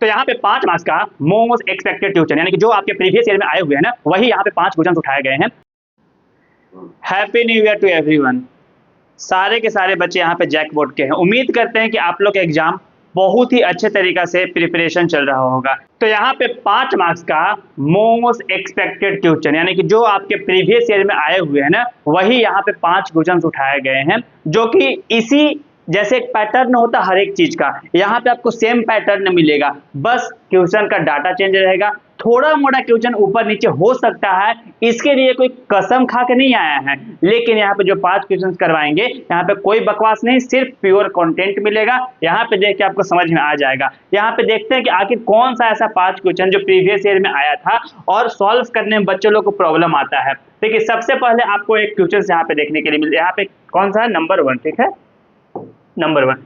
तो यहाँ पे 5 मार्क्स का मोस्ट एक्सपेक्टेड क्वेश्चन यानी कि जो आपके प्रीवियस ईयर में आए हुए हैं ना, वही यहाँ पे 5 क्वेश्चन उठाए गए हैं। Happy new year to everyone. सारे के सारे बच्चे यहाँ पे जैकपॉट के हैं। उम्मीद करते हैं कि आप लोग का एग्जाम बहुत ही अच्छे तरीका से प्रिपरेशन चल रहा होगा। तो यहाँ पे 5 मार्क्स का मोस्ट एक्सपेक्टेड क्वेश्चन यानी कि जो आपके प्रीवियस ईयर में आए हुए हैं ना, वही यहाँ पे 5 क्वेश्चन उठाए गए हैं, जो कि इसी जैसे एक पैटर्न होता हर एक चीज का, यहाँ पे आपको सेम पैटर्न मिलेगा, बस क्वेश्चन का डाटा चेंज रहेगा, थोड़ा मोड़ा क्वेश्चन ऊपर नीचे हो सकता है, इसके लिए कोई कसम खा के नहीं आया है। लेकिन यहाँ पे जो 5 क्वेश्चन करवाएंगे, यहाँ पे कोई बकवास नहीं, सिर्फ प्योर कंटेंट मिलेगा। यहाँ पे देख के आपको समझ में आ जाएगा। यहाँ पे देखते हैं कि आखिर कौन सा ऐसा 5 क्वेश्चन जो प्रीवियस ईयर में आया था और सॉल्व करने में बच्चों लोग को प्रॉब्लम आता है। देखिए सबसे पहले आपको एक क्वेश्चन यहाँ पे देखने के लिए मिलता है। यहाँ पे कौन सा है? नंबर 1। ठीक है, नंबर 1,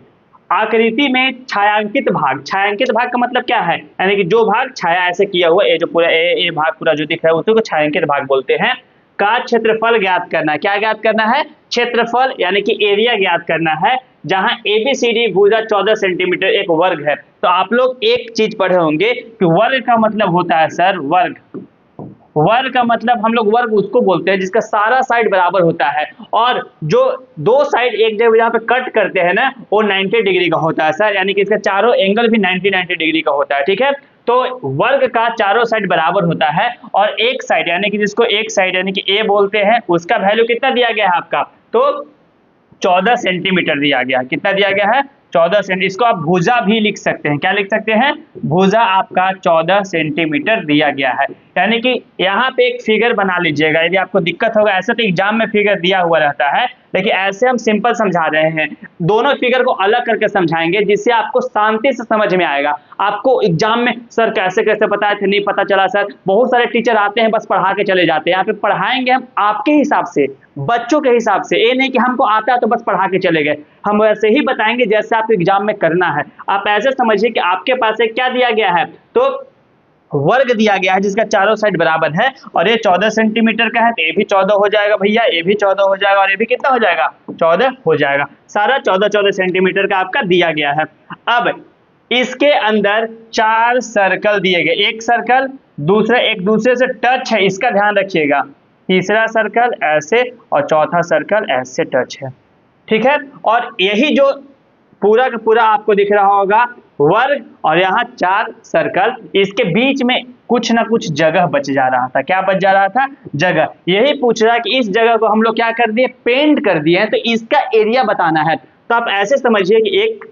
आकृति में छायांकित भाग। छायांकित भाग का मतलब क्या है? यानी कि जो भाग छाया ऐसे किया हुआ, ये जो पूरा ए भाग पूरा जो दिख रहा है उसी को छायांकित भाग बोलते हैं। का क्षेत्रफल ज्ञात करना है। क्या ज्ञात करना है? क्षेत्रफल यानी कि एरिया ज्ञात करना है, जहां ABCD भुजा 14 सेंटीमीटर एक वर्ग है। तो आप लोग एक चीज पढ़े होंगे कि वर्ग का मतलब होता है सर वर्ग। वर्ग का मतलब हम लोग वर्ग उसको बोलते हैं जिसका सारा साइड बराबर होता है, और जो दो साइड एक जगह यहाँ पे कट करते हैं ना, वो 90 डिग्री का होता है सर, यानी कि इसका चारों एंगल भी 90 डिग्री का होता है। ठीक है, तो वर्ग का चारों साइड बराबर होता है, और एक साइड यानी कि जिसको एक साइड यानी कि A बोलते हैं, उसका वैल्यू कितना दिया गया है आपका? तो 14 सेंटीमीटर दिया गया। कितना दिया गया है? 14 सेंटीमीटर। इसको आप भुजा भी लिख सकते हैं। क्या लिख सकते हैं? भुजा आपका 14 सेंटीमीटर दिया गया है। यानी कि यहाँ पे एक फिगर बना लीजिएगा। यदि आपको दिक्कत होगा, ऐसे तो एग्जाम में फिगर दिया हुआ रहता है, लेकिन ऐसे हम सिंपल समझा रहे हैं। दोनों फिगर को अलग करके समझाएंगे जिससे आपको शांति से समझ में आएगा। आपको एग्जाम में सर कैसे कैसे बताए थे, नहीं पता चला सर। बहुत सारे टीचर आते हैं बस पढ़ा के चले जाते हैं। यहाँ पे पढ़ाएंगे हम आपके हिसाब से, बच्चों के हिसाब से। ये नहीं कि हमको आता है तो बस पढ़ा के चले गए। हम वैसे ही बताएंगे जैसे आपको एग्जाम में करना है। आप ऐसे समझिए कि आपके पास एक क्या दिया गया है, तो वर्ग दिया गया है जिसका चारों साइड बराबर है, और ये 14 सेंटीमीटर का है, तो ये भी 14 हो जाएगा भैया, ये भी 14 हो जाएगा, और ये भी कितना हो जाएगा? 14 हो जाएगा। सारा 14 सेंटीमीटर का आपका दिया गया है। अब इसके अंदर 4 सर्कल दिए गए। एक सर्कल दूसरा एक दूसरे से टच है, इसका ध्यान रखिएगा। तीसरा सर्कल ऐसे, और चौथा सर्कल ऐसे टच है। ठीक है, और यही जो पूरा का पूरा आपको दिख रहा होगा वर्ग, और यहाँ 4 सर्कल, इसके बीच में कुछ ना कुछ जगह बच जा रहा था। क्या बच जा रहा था? जगह। यही पूछ रहा है कि इस जगह को हम लोग क्या कर दिए? पेंट कर दिए हैं, तो इसका एरिया बताना है। तो आप ऐसे समझिए कि एक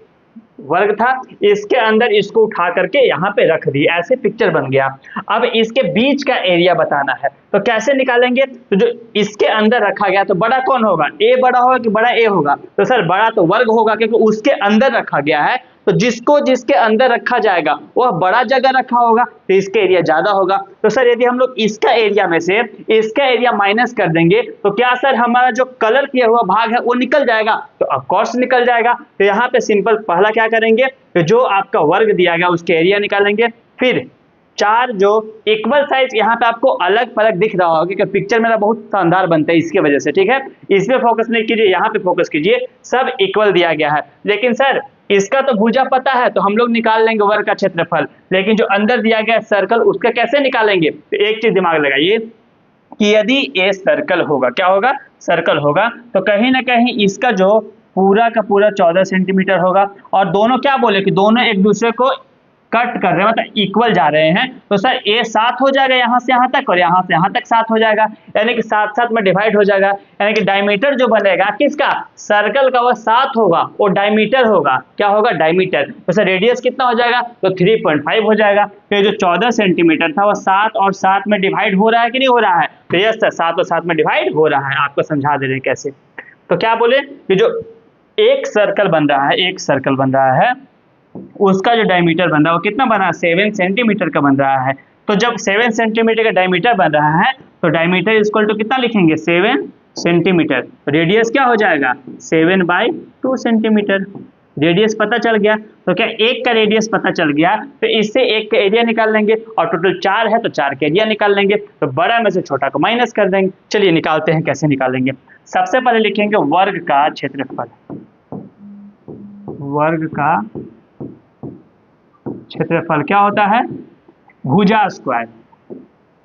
वर्ग था, इसके अंदर इसको उठा करके यहाँ पे रख दिए, ऐसे पिक्चर बन गया। अब इसके बीच का एरिया बताना है, तो कैसे निकालेंगे? तो जो इसके अंदर रखा गया, तो बड़ा कौन होगा? A बड़ा होगा कि बड़ा A होगा? तो सर बड़ा तो वर्ग होगा, क्योंकि उसके अंदर रखा गया है। तो जिसको जिसके अंदर रखा जाएगा वह बड़ा जगह रखा होगा, तो इसका एरिया ज्यादा होगा। तो सर यदि हम लोग इसका एरिया में से इसका एरिया माइनस कर देंगे, तो क्या सर हमारा जो कलर किया हुआ भाग है वो निकल जाएगा? तो ऑफ कोर्स निकल जाएगा। तो यहाँ पे सिंपल पहला क्या करेंगे, तो जो आपका वर्ग दिया गया उसके एरिया निकालेंगे। फिर 4 जो इक्वल साइज, यहाँ पे आपको अलग अलग दिख रहा होगा क्योंकि पिक्चर मेरा बहुत शानदार बनता है इसके वजह से। ठीक है, इसमें फोकस नहीं कीजिए, यहाँ पे फोकस कीजिए। सब इक्वल दिया गया है, लेकिन सर इसका तो भुजा पता है, तो हम लोग निकाल लेंगे वर्ग का क्षेत्रफल, लेकिन जो अंदर दिया गया सर्कल उसका कैसे निकालेंगे? तो एक चीज दिमाग लगाइए कि यदि ये सर्कल होगा, क्या होगा? सर्कल होगा, तो कहीं ना कहीं इसका जो पूरा का पूरा 14 सेंटीमीटर होगा, और दोनों क्या बोले कि दोनों एक दूसरे को कट कर रहे हैं, मतलब इक्वल जा रहे हैं। तो सर ये 7 हो जाएगा यहाँ से यहाँ तक, और यहाँ से यहाँ तक 7 हो जाएगा, यानी कि 7 में डिवाइड हो जाएगा। यानी कि डायमीटर जो बनेगा किसका? सर्कल का, वह 7 होगा, वो डायमीटर होगा। क्या होगा? डायमीटर। तो सर रेडियस कितना हो जाएगा? तो 3.5 हो जाएगा। तो जो 14 सेंटीमीटर था वह 7 और 7 में डिवाइड हो रहा है कि नहीं हो रहा है? तो यस सर, 7 और 7 में डिवाइड हो रहा है। आपको समझा दे रहे हैं कैसे। तो क्या बोले कि जो एक सर्कल बन रहा है, एक सर्कल बन रहा है, उसका जो डायमीटर बन रहा है वो कितना बन रहा है? 7 सेंटीमीटर का बन रहा है। तो जब 7 सेंटीमीटर का डायमीटर बन रहा है, तो डायमीटर इक्वल टू कितना लिखेंगे? 7 सेंटीमीटर। रेडियस क्या हो जाएगा? 7/2 सेंटीमीटर। रेडियस पता चल गया, तो क्या एक का रेडियस पता चल गया, तो इससे एक का एरिया निकाल लेंगे, और टोटल 4 है तो 4 का एरिया निकाल लेंगे। तो बड़ा में से छोटा को माइनस कर देंगे। चलिए निकालते हैं, कैसे निकालेंगे। सबसे पहले लिखेंगे वर्ग का क्षेत्रफल। वर्ग का क्षेत्रफल क्या होता है? भुजा स्क्वायर।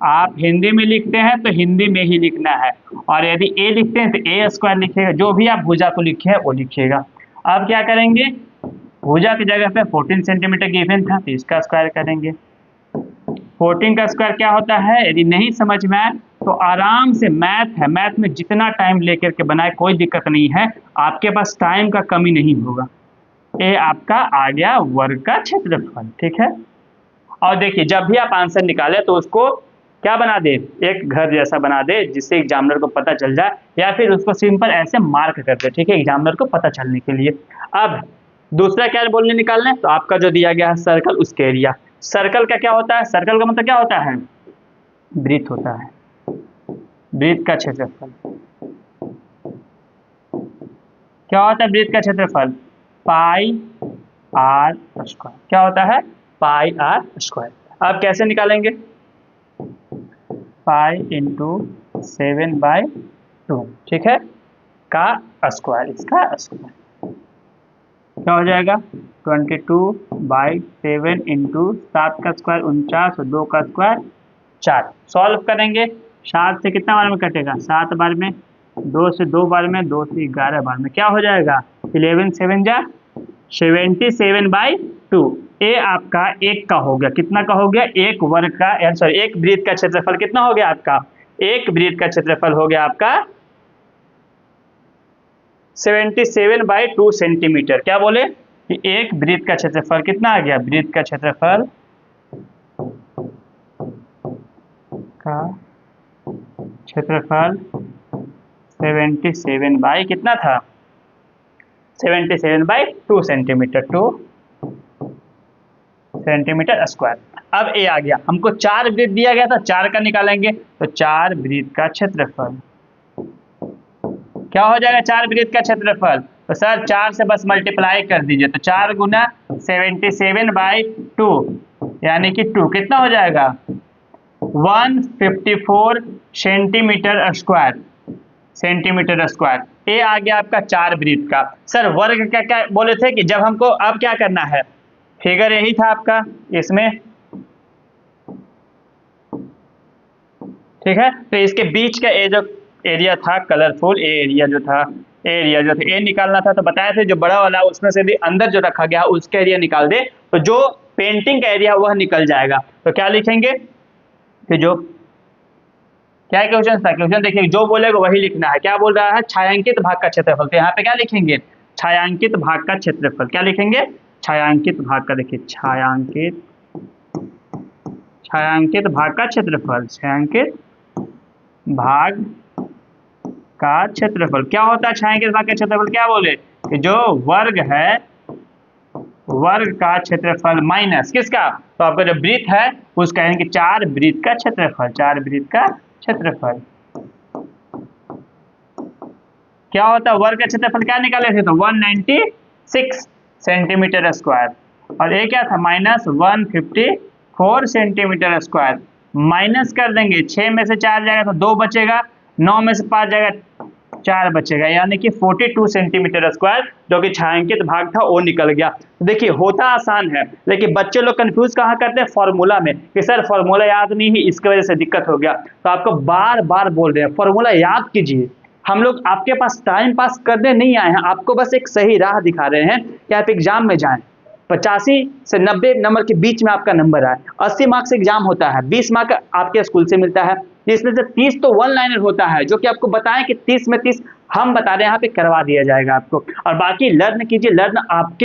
आप हिंदी में लिखते हैं तो हिंदी में ही लिखना है, और यदि ए लिखते हैं तो ए स्क्वायर लिखिएगा, जो भी आप भुजा को लिखे हैं वो लिखिएगा। अब क्या करेंगे, भुजा की जगह पे 14 सेंटीमीटर गिवन था तो इसका स्क्वायर करेंगे। 14 का स्क्वायर क्या होता है? यदि नहीं समझ में आए तो आराम से मैथ है, मैथ में जितना टाइम लेकर के बनाए कोई दिक्कत नहीं है, आपके पास टाइम का कमी नहीं होगा। ए आपका आ गया वर्ग का क्षेत्रफल, ठीक है। और देखिए जब भी आप आंसर निकालें तो उसको क्या बना दे, एक घर जैसा बना दे जिससे एग्जामिनर को पता चल जाए, या फिर उसको सिंपल ऐसे मार्क कर दे, ठीक है, एग्जामिनर को पता चलने के लिए। अब दूसरा क्या बोलने निकालना है, तो आपका जो दिया गया है सर्कल, उसके एरिया। सर्कल का क्या होता है? सर्कल का मतलब क्या होता है? वृत्त होता है, वृत्त का क्षेत्रफल। क्या होता है वृत्त का क्षेत्रफल? पाई आर स्क्वायर। क्या होता है? पाई आर स्क्वायर। अब कैसे निकालेंगे? पाई इंटू 7/2, ठीक है, का स्क्वायर, इसका स्क्वायर क्या हो जाएगा? 22/7 इंटू 7 का स्क्वायर 49 और 2 का स्क्वायर 4। सॉल्व करेंगे, 7 से कितना बार में कटेगा? 7 बार में, 2 से 2 बार में, 2 से 11 बार में, क्या हो जाएगा? 11 7 जा 77/2। ए आपका 1 का हो गया, कितना का हो गया? एक वर्ग का, सॉरी एक वृत्त का क्षेत्रफल कितना हो गया आपका? एक वृत्त का क्षेत्रफल हो गया आपका 77/2 सेंटीमीटर। क्या बोले कि एक वृत्त का क्षेत्रफल कितना आ गया? वृत्त का क्षेत्रफल का क्षेत्रफल 77 बाई कितना था? 77/2 सेंटीमीटर, 2 सेंटीमीटर स्क्वायर। अब ए आ गया, हमको 4 वृत्त दिया गया था, 4 का निकालेंगे तो 4 वृत्त का क्षेत्रफल क्या हो जाएगा? 4 वृत्त का क्षेत्रफल, तो सर 4 से बस मल्टीप्लाई कर दीजिए, तो 4 गुना 77/2 यानी कि 2 कितना हो जाएगा? 154 सेंटीमीटर स्क्वायर, सेंटीमीटर स्क्वायर। ए आ गया आपका 4 वृत्त का। सर वर्ग का क्या बोले थे कि जब हमको अब क्या करना है, फिगर यही था आपका इसमें, ठीक है, तो इसके बीच का ए जो एरिया था कलरफुल, एरिया जो था, ए निकालना था, तो बताया थे जो बड़ा वाला उसमें से भी अंदर जो रखा गया उसका एरिया निकाल दे तो जो पेंटिंग का एरिया वह निकल जाएगा। तो क्या लिखेंगे कि जो क्या क्वेश्चन था, क्वेश्चन देखिए जो बोलेगा वही लिखना है। क्या बोल रहा है? छायांकित भाग का क्षेत्रफल। तो यहाँ पे क्या लिखेंगे? छायांकित भाग का क्षेत्रफल। क्या लिखेंगे? छायांकित भाग का, देखिए छायांकित भाग का क्षेत्रफल, छायांकित भाग का क्षेत्रफल क्या होता है? छायांकित भाग का क्षेत्रफल क्या बोले कि जो वर्ग है, वर्ग का क्षेत्रफल माइनस किसका? तो आपका जो वृत्त है उसका, यानी कि 4 वृत्त का क्षेत्रफल, 4 वृत्त का क्षेत्रफल क्या होता है? वर्ग का क्षेत्रफल क्या निकाले थे? तो 196 सेंटीमीटर स्क्वायर, और ये क्या था? Minus 154 centimetre square. माइनस कर देंगे, 6 में से 4 जाएगा तो 2 बचेगा, 9 में से 5 जाएगा 4 बचेगा, यानी कि 42 सेंटीमीटर स्क्वायर जो कि छायांकित भाग था वो निकल गया। देखिए होता आसान है, लेकिन बच्चे लोग कंफ्यूज कहाँ करते हैं? फॉर्मूला में, कि सर फॉर्मूला याद नहीं है इसकी वजह से दिक्कत हो गया। तो आपको बार बार बोल रहे हैं फॉर्मूला याद कीजिए। हम लोग आपके पास टाइम पास करने नहीं आए हैं, आपको बस एक सही राह दिखा रहे हैं कि आप एग्जाम में जाएं। 85 से 90 नंबर के बीच में आपका नंबर आए। 80 मार्क्स एग्जाम होता है, 20 मार्क आपके स्कूल से मिलता है, इसमें से 30 तो वन लाइनर होता है जो कि आपको बताएं कि 30 में 30 हम बता रहे हैं, यहाँ पे करवा दिया जाएगा आपको। और बाकी लर्न कीजिए, लर्न आप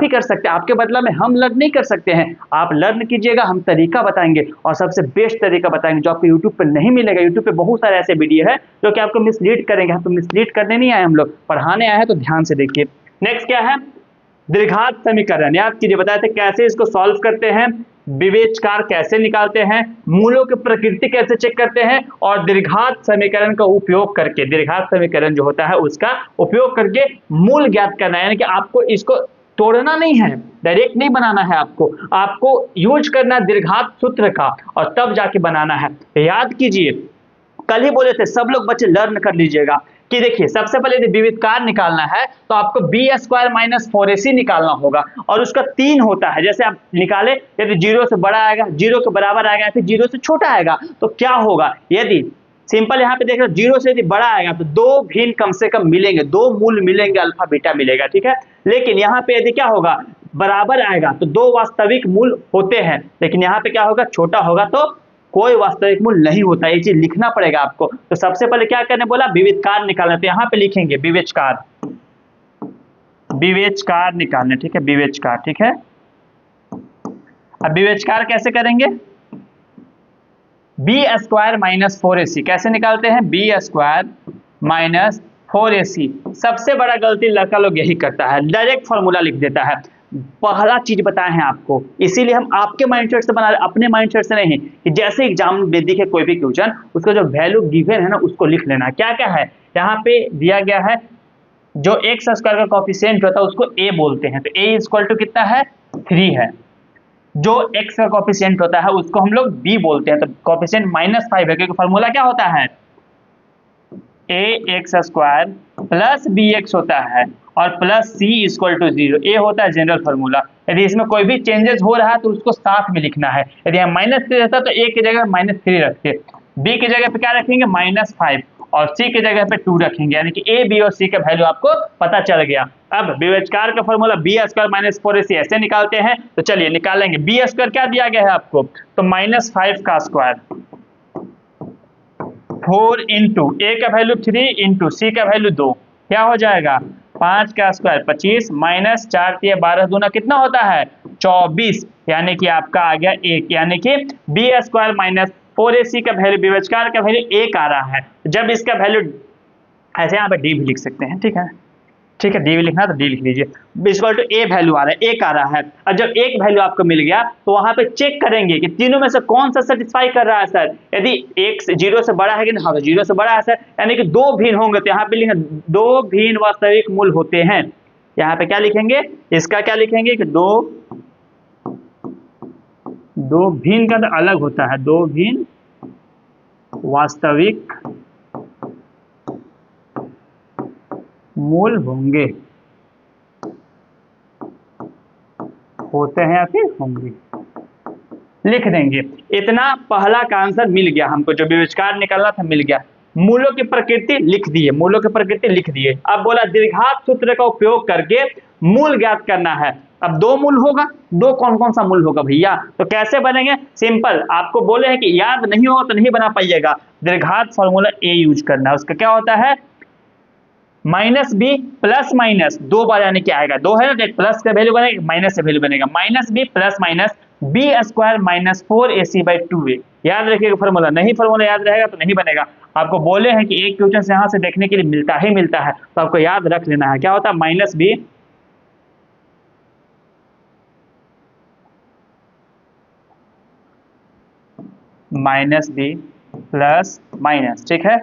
ही कर सकते हैं, आपके बदला में हम लर्न नहीं कर सकते हैं। आप लर्न कीजिएगा, हम तरीका बताएंगे और सबसे बेस्ट तरीका बताएंगे जो आपको यूट्यूब पर नहीं मिलेगा। यूट्यूब पे बहुत सारे ऐसे वीडियो है जो कि आपको मिसलीड करेंगे। हम तो मिसलीड करने नहीं आए, हम लोग पढ़ाने आए हैं, तो ध्यान से देखिए। नेक्स्ट क्या है? द्विघात समीकरण। याद कीजिए, बताए थे कैसे इसको सॉल्व करते हैं, विवेचकार कैसे निकालते हैं, मूलों की प्रकृति कैसे चेक करते हैं, और द्विघात समीकरण का उपयोग करके, द्विघात समीकरण जो होता है उसका उपयोग करके मूल ज्ञात करना है। यानी कि आपको इसको तोड़ना नहीं है, डायरेक्ट नहीं बनाना है, आपको यूज करना है द्विघात सूत्र का और तब जाके बनाना है। याद कीजिए, कल ही बोले थे सब लोग बच्चे लर्न कर लीजिएगा। कि देखिए सबसे पहले यदि विविध कार्य निकालना है तो आपको बी स्क्वायर माइनस 4ac निकालना होगा, और उसका 3 होता है। जैसे आप निकाले, यदि 0 से बड़ा आएगा, 0 के बराबर आएगा, फिर 0 से छोटा आएगा, तो क्या होगा, यदि सिंपल यहाँ पे देख रहे हो 0 से यदि बड़ा आएगा तो दो भिन्न कम से कम मिलेंगे, दो मूल मिलेंगे, अल्फा बीटा मिलेगा, ठीक है। लेकिन यहाँ पे यदि क्या होगा, बराबर आएगा तो दो वास्तविक मूल होते हैं, लेकिन यहाँ पे क्या होगा, छोटा होगा तो कोई वास्तविक मूल नहीं होता। ये चीज लिखना पड़ेगा आपको। तो सबसे पहले क्या करने बोला, विविध कार्य निकालना, तो यहाँ पे लिखेंगे विवेच कार्य, विवेच कार्य निकालने, ठीक है, विवेच कार्य, ठीक है। अब विवेच कार्य कैसे करेंगे, बी स्क्वायर माइनस 4ac कैसे निकालते हैं, बी स्क्वायर माइनस 4ac। सबसे बड़ा गलती लड़का लोग यही करता है, डायरेक्ट फॉर्मूला लिख देता है। पहला चीज बताए हैं आपको, इसीलिए हम आपके माइंडसेट से बना रहे, अपने माइंडसेट से नहीं, कि जैसे एग्जाम में दिखे कोई भी क्वेश्चन, उसका जो वैल्यू गिवन है ना उसको लिख लेना। क्या क्या है यहाँ पे दिया गया है, जो एक्स स्क्वायर का कोफिशिएंट होता है उसको a बोलते हैं, तो a इक्वल टू कितना है, 3 है। जो x का कोफिशिएंट होता है उसको हम लोग b बोलते हैं, तो कोफिशिएंट -5 है, क्योंकि फॉर्मूला क्या होता है, ax स्क्वायर प्लस bx होता है और plus c equal to 0। a होता है जनरल फॉर्मूला। यदि इसमें कोई भी चेंजेस हो रहा है तो उसको साथ में लिखना है। यदि हम -3 रहता तो a की जगह -3 रखते, b की जगह पे क्या रखेंगे, -5, और c की जगह पे 2 रखेंगे, यानी कि a, b और c का वैल्यू आपको पता चल गया। अब विवेचकार का formula B square minus 4ac ऐसे निकालते हैं, तो चलिए निकालेंगे। बी स्क्वायर क्या दिया गया है आपको, तो -5 का स्क्वायर, 4 इंटू ए का वैल्यू 3 इंटू सी का वैल्यू 2, क्या हो जाएगा, 5 का स्क्वायर 25 माइनस 4 3 12 दूना कितना होता है, 24, यानी कि आपका आ गया 1, यानी कि बी स्क्वायर माइनस 4ac का वैल्यू, विवेचकार का वैल्यू 1 आ रहा है। जब इसका वैल्यू ऐसे यहाँ पे डी भी लिख सकते हैं, ठीक है, ठीक है, डी भी लिखना तो डी लिख लीजिए, इक्वल टू ए वैल्यू आ रहा है, 1 आ रहा है। और जब एक वैल्यू आपको मिल गया तो वहां पे चेक करेंगे कि तीनों में से कौन सा सेटिस्फाई कर रहा है सर। यदि एक 0 से बड़ा है कि नहीं, हाँ तो 0 से बड़ा है सर, यानी कि दो भिन्न होंगे, तो यहाँ पे लिखेंगे दो भिन्न वास्तविक मूल होते हैं। यहाँ पे क्या लिखेंगे, इसका क्या लिखेंगे कि दो भिन्न का तो अलग होता है, दो भिन्न वास्तविक मूल होंगे, होते हैं या फिर होंगे, लिख देंगे। इतना पहला का आंसर मिल गया हमको, जो विवेचकार निकालना था मिल गया। मूलों की प्रकृति लिख दिए, मूलों की प्रकृति लिख दिए। अब बोला द्विघात सूत्र का उपयोग करके मूल ज्ञात करना है। अब दो मूल होगा, दो कौन कौन सा मूल होगा भैया, तो कैसे बनेंगे, सिंपल, आपको बोले हैं कि याद नहीं होगा तो नहीं बना पाइएगा। द्विघात फॉर्मूला ए यूज करना है, उसका क्या होता है, माइनस बी प्लस माइनस, दो बार यानी कि आएगा, दो है ना, एक प्लस का वैल्यू बनेगा, माइनस का वैल्यू बनेगा, minus B plus minus B square minus 4ac by 2a। याद रखिएगा फॉर्मूला, नहीं फॉर्मूला याद रहेगा तो नहीं बनेगा। आपको बोले हैं कि एक क्वेश्चन यहाँ से देखने के लिए मिलता ही मिलता है, तो आपको याद रख लेना है। क्या होता है, माइनस बी प्लस माइनस, ठीक है,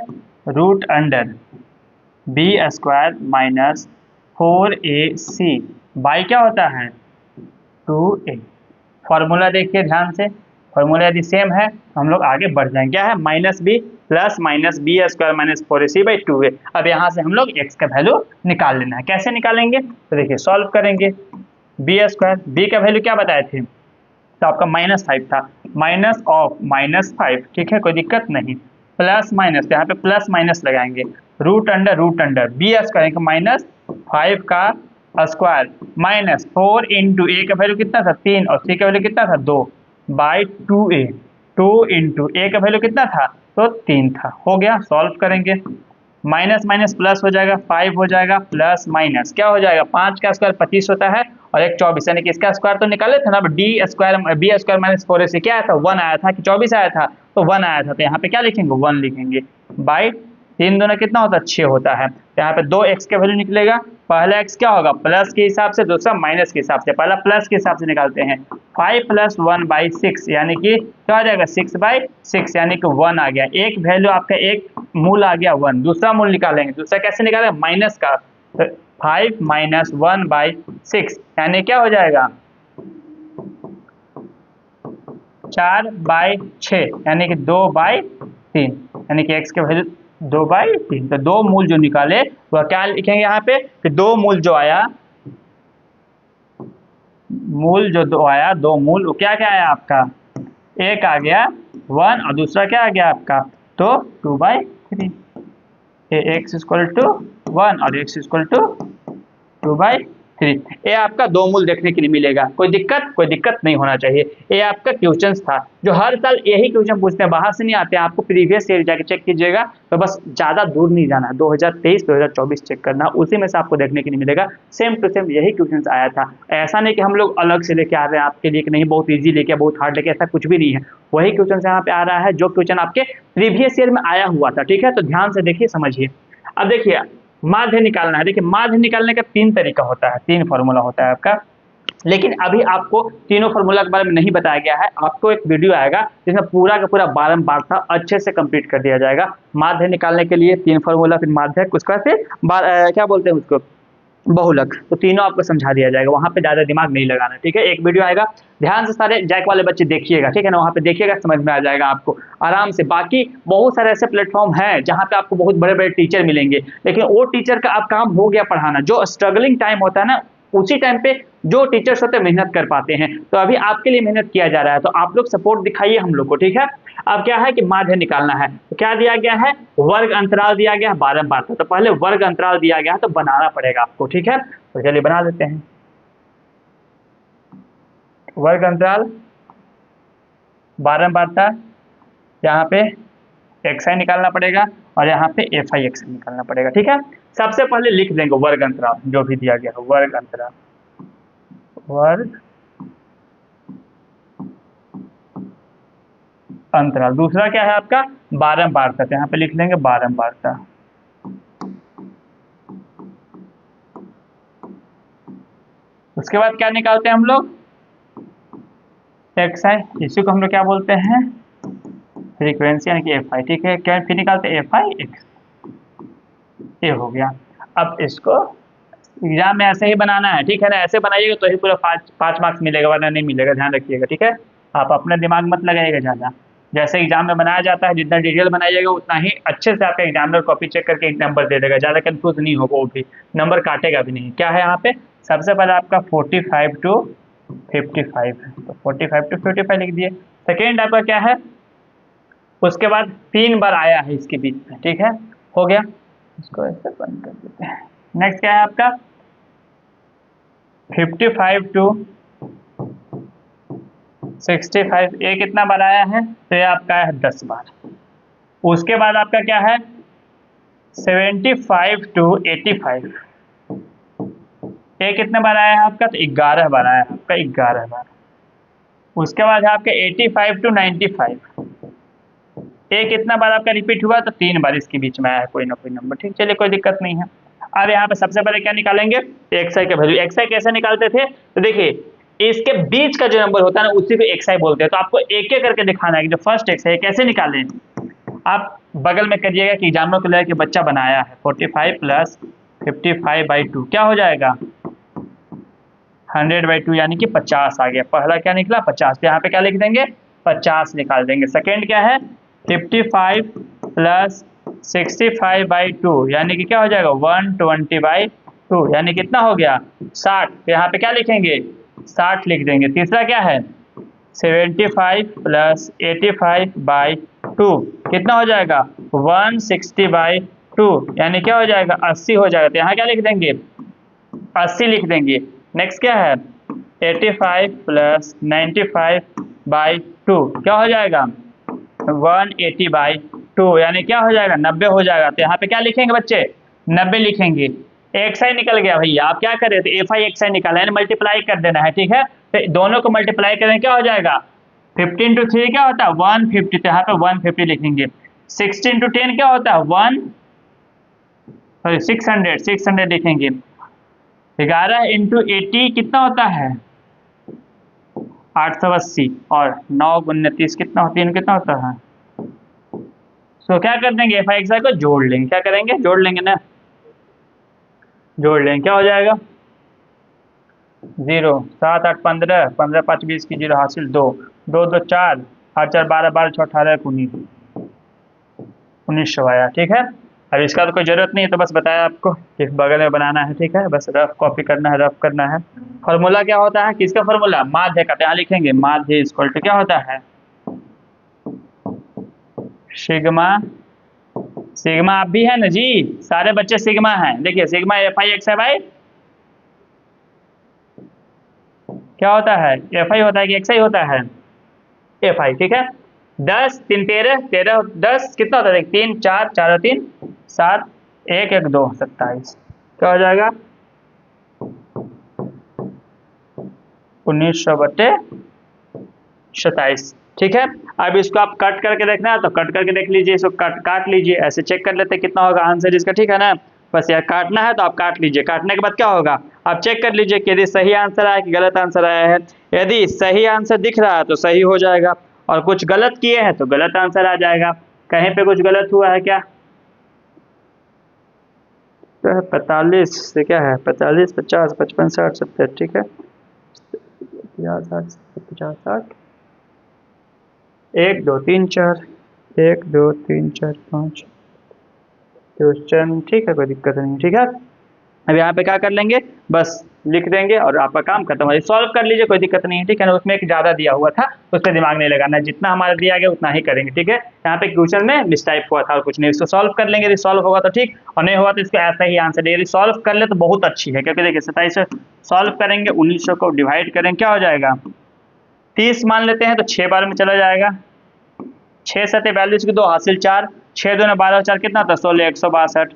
root under B square minus 4ac by क्या होता है 2a। फॉर्मूला देखिए ध्यान से, फॉर्मूला यदि सेम है तो हम लोग आगे बढ़ जाएंगे। क्या है, minus B plus minus B square minus 4ac by 2a। अब यहाँ से हम लोग x का वैल्यू निकाल लेना है। कैसे निकालेंगे, तो देखिए सॉल्व करेंगे। बी स्क्वायर, बी का वैल्यू क्या बताए थे, तो आपका -5 था, माइनस ऑफ -5, ठीक है, कोई दिक्कत नहीं, प्लस माइनस, यहाँ पे प्लस माइनस लगाएंगे, रूट अंडर बी स्क्वायर -5 का स्क्वायर माइनस 4 इंटू ए का वैल्यू कितना था 3 और सी का वैल्यू कितना था 2 बाई 2a, 2 इंटू ए का वैल्यू कितना था तो 3 था। हो गया, सॉल्व करेंगे, माइनस माइनस प्लस हो जाएगा, 5 हो जाएगा, प्लस माइनस क्या हो जाएगा, 5 का स्क्वायर 25 होता है और एक 24, यानी कि इसका स्क्वायर तो निकाले थे ना। अब D square B square minus 4ac क्या आया था, 1 आया था कि 24 आया था, तो 1 आया था, तो यहाँ पे क्या लिखेंगे 1 लिखेंगे, बाई 3 दूना कितना होता है 6 होता है। यहाँ पे 2x का वैल्यू निकलेगा, पहला x क्या होगा प्लस के हिसाब से, दूसरा माइनस के हिसाब से, पहला प्लस के हिसाब से निकालते हैं, 5 प्लस 1 बाई 6 यानी कि क्या हो जाएगा 6 बाई 6, यानी कि 1 आ गया। एक वैल्यू आपका एक मूल आ गया 1, दूसरा मूल निकालेंगे, दूसरा कैसे निकालेंगे माइनस का, 5 माइनस 1 बाई 6 यानी क्या हो जाएगा 4 बाई 6 यानी कि 2 बाई 3, यानी कि x के वैल्यू 2/3। तो 2 मूल जो निकाले वह क्या लिखेंगे यहाँ पे कि 2 मूल जो आया, मूल जो 2 आया, 2 मूल वो क्या क्या आया आपका, एक आ गया 1 और दूसरा क्या आ गया आपका, तो 2/3। x इक्वल टू 1 और x इक्वल टू 2/3। ये आपका 2 मूल देखने के लिए मिलेगा। कोई दिक्कत नहीं होना चाहिए। ये आपका क्वेश्चन था जो हर साल यही क्वेश्चन पूछते हैं, बाहर से नहीं आते हैं। आपको प्रीवियस ईयर जाके चेक कीजिएगा, तो बस ज़्यादा दूर नहीं जाना, 2023 2024 चेक करना, उसी में से आपको देखने के लिए मिलेगा। सेम टू सेम यही क्वेश्चन आया था। ऐसा नहीं कि हम लोग अलग से लेके आ रहे हैं आपके लिए कि नहीं बहुत ईजी लेके बहुत हार्ड लेके, ऐसा कुछ भी नहीं है। वही क्वेश्चन यहाँ पे आ रहा है जो क्वेश्चन आपके प्रीवियस ईयर में आया हुआ था। ठीक है, तो ध्यान से देखिए, समझिए। अब देखिए माध्य निकालना है। देखिए माध्य निकालने का 3 तरीका होता है, 3 फॉर्मूला होता है आपका। लेकिन अभी आपको तीनों फॉर्मूला के बारे में नहीं बताया गया है। आपको एक वीडियो आएगा जिसमें पूरा का पूरा बारंबारता अच्छे से कंप्लीट कर दिया जाएगा। माध्य निकालने के लिए 3 फॉर्मूला, फिर माध्यक, उसके बाद फिर क्या बोलते हैं उसको, बहुलक, तो तीनों आपको समझा दिया जाएगा। वहां पे ज्यादा दिमाग नहीं लगाना। ठीक है, एक वीडियो आएगा, ध्यान से सारे जैक वाले बच्चे देखिएगा। ठीक है ना, वहां पे देखिएगा, समझ में आ जाएगा आपको आराम से। बाकी बहुत सारे ऐसे प्लेटफॉर्म हैं जहां पे आपको बहुत बड़े बड़े टीचर मिलेंगे, लेकिन वो टीचर का अब काम हो गया पढ़ाना। जो स्ट्रगलिंग टाइम होता है ना, उसी टाइम पे जो टीचर्स होते हैं मेहनत कर पाते हैं। तो अभी आपके लिए मेहनत किया जा रहा है, तो आप लोग सपोर्ट दिखाइए हम लोग को। ठीक है, अब क्या है कि माध्य निकालना है, तो क्या दिया गया है, वर्ग अंतराल दिया गया है बारंबारता। तो पहले वर्ग अंतराल दिया गया है तो बनाना पड़ेगा आपको। ठीक है, तो चलिए बना देते हैं। वर्ग अंतराल बारंबारता, यहाँ पे xi निकालना पड़ेगा और यहाँ पे fi निकालना पड़ेगा। ठीक है, सबसे पहले लिख देंगे वर्ग अंतराल जो भी दिया गया है, वर्ग अंतराल, वर्ग अंतराल। दूसरा क्या है आपका, बारंबारता, तो यहाँ पे लिख लेंगे बारंबारता। उसके बाद क्या निकालते हैं हम लोग, xi, इसी को हम लोग क्या बोलते हैं, फ्रीक्वेंसी यानी कि fi। ठीक है, क्या फिर निकालते हैं fi(x), ये हो गया। अब इसको एग्जाम में ऐसे ही बनाना है। ठीक है ना, ऐसे बनाइएगा तो ही पूरा 5 मार्क्स मिलेगा, वरना नहीं मिलेगा, ध्यान रखिएगा। ठीक है, आप अपना दिमाग मत लगाइएगा ज़्यादा। जैसे एग्जाम में बनाया जाता है, जितना डिटेल बनाइएगा उतना ही अच्छे से आपका एग्जामिनर कॉपी चेक करके एक नंबर दे देगा। ज़्यादा कंफ्यूज नहीं होगा, वो भी नंबर काटेगा भी नहीं। क्या है यहाँ पे, सबसे पहले आपका 45 to 55 है, तो 45 to 55 लिख दिए। सेकेंड आपका क्या है, उसके बाद 3 बार आया है इसके बीच में। ठीक है, हो गया, इसको ऐसे बंद कर देते हैं। नेक्स्ट क्या है आपका, 55 to 65, ये कितना बार आया है, तो ये आपका है 10 बार। उसके बाद आपका क्या है, 75 to 85, ये कितने बार आया है आपका, तो 11 बार आया है आपका, 11 बार। उसके बाद है आपका 85 to 95, ये कितना बार आपका रिपीट हुआ, तो 3 बार इसके बीच में आया है कोई ना कोई नंबर। ठीक, चलिए कोई दिक्कत नहीं है। अब यहाँ पे सबसे पहले क्या निकालेंगे, xi का वैल्यू। xi कैसे निकालते थे, तो देखिए इसके बीच का जो नंबर होता है ना उसी को xi बोलते हैं। तो आपको एक एक करके दिखाना है कि जो फर्स्ट xi कैसे निकालें। आप बगल में करिएगा कि एग्जामिनर को लेकर बच्चा बनाया है, 45 + 55/2 क्या हो जाएगा, 100/2 यानी कि 50 आ गया। पहला क्या निकला, 50, तो यहाँ पे क्या लिख देंगे, 50 निकाल देंगे। सेकेंड क्या है, 55 + 65/2 यानी कि क्या हो जाएगा, 120/2 यानी कितना हो गया, 60। तो यहाँ पे क्या लिखेंगे, 60 लिख देंगे। तीसरा क्या है, 75 + 85/2 कितना हो जाएगा, 160/2 यानी क्या हो जाएगा, 80 हो जाएगा। तो यहाँ क्या लिख देंगे, 80 लिख देंगे। नेक्स्ट क्या है, 85 + 95/2 क्या हो जाएगा, 180/2 यानी क्या हो जाएगा, 90 हो जाएगा। तो यहाँ पे क्या लिखेंगे बच्चे, 90 लिखेंगे। xi निकल गया भैया, आप क्या कर रहे थे, fi xi निकाला यानी मल्टीप्लाई कर देना है। ठीक है, तो दोनों को मल्टीप्लाई करें क्या हो जाएगा, 15 to 3 क्या होता है, 150, तो यहाँ पे 150 लिखेंगे। 16 to 10 क्या होता है, 600 लिखेंगे। 11 × 80 कितना होता है, 880, और 9 × 29 कितना होता है, कितना होता है। तो क्या कर देंगे, fi xi को जोड़ लेंगे। क्या करेंगे, जोड़ लेंगे ना, जोड़ लेंगे, क्या हो जाएगा, 0 7 8 15 15 5 20 की 0 हासिल, 2 2 2 4 8 4 12 12 6 18 19, 1900 आया, ठीक है। अब इसका तो कोई जरूरत नहीं है, तो बस बताया आपको कि बगल में बनाना है, ठीक है, बस रफ कॉपी करना है, रफ करना है। फॉर्मूला क्या होता है, किसका फॉर्मूला, माध्य का, तो यहाँ लिखेंगे माध्य इक्वल टू क्या होता है, सिग्मा, सिग्मा आप भी है ना जी, सारे बच्चे सिग्मा हैं, देखिए सिग्मा एफ आई एक्स है भाई, क्या होता है, एफ आई होता है कि एक्स आई होता है, एफ आई, ठीक है। 10 3 13, 13 10 कितना होता है, 3 4 4 और 3 7, 1 1 2 27, क्या हो जाएगा 1900/27, ठीक है। अब इसको आप कट करके देखना है तो कट करके देख लीजिए, इसको काट लीजिए, ऐसे चेक कर लेते हैं कितना होगा आंसर इसका, ठीक है ना। बस यार काटना है तो आप काट लीजिए, काटने के बाद क्या होगा आप चेक कर लीजिए कि यदि सही आंसर आया कि गलत आंसर आया है। यदि सही आंसर दिख रहा है तो सही हो जाएगा, और कुछ गलत किए हैं तो गलत आंसर आ जाएगा। कहीं पे कुछ गलत हुआ है क्या, तो 45 से क्या है, 45 50 55 60 70, ठीक है, 50 60 50 60, 1 2 3 4, 1 2 3 4 5 क्वेश्चन, ठीक है, कोई दिक्कत नहीं, ठीक है। अब यहाँ पे क्या कर लेंगे, बस लिख देंगे और आपका काम खत्म हो, सॉल्व कर लीजिए, कोई दिक्कत नहीं है, ठीक है ना। उसमें एक ज़्यादा दिया हुआ था, उस पर दिमाग नहीं लगाना है, जितना हमारा दिया गया उतना ही करेंगे, ठीक है। यहाँ पे क्वेश्चन में मिसटाइप हुआ था और कुछ नहीं, इसको सॉल्व कर लेंगे, यदि सॉल्व होगा तो ठीक, और नहीं होगा तो इसको ऐसा ही आंसर देंगे। यदि सॉल्व कर ले तो बहुत अच्छी है, क्योंकि देखिए 27 से सॉल्व करेंगे, 1900 को डिवाइड करेंगे, क्या हो जाएगा 30 मान लेते हैं तो 6 बार में चला जाएगा, 6 7 42 की 2 हासिल 4, 6 2 12 4 कितना होता है 16 162,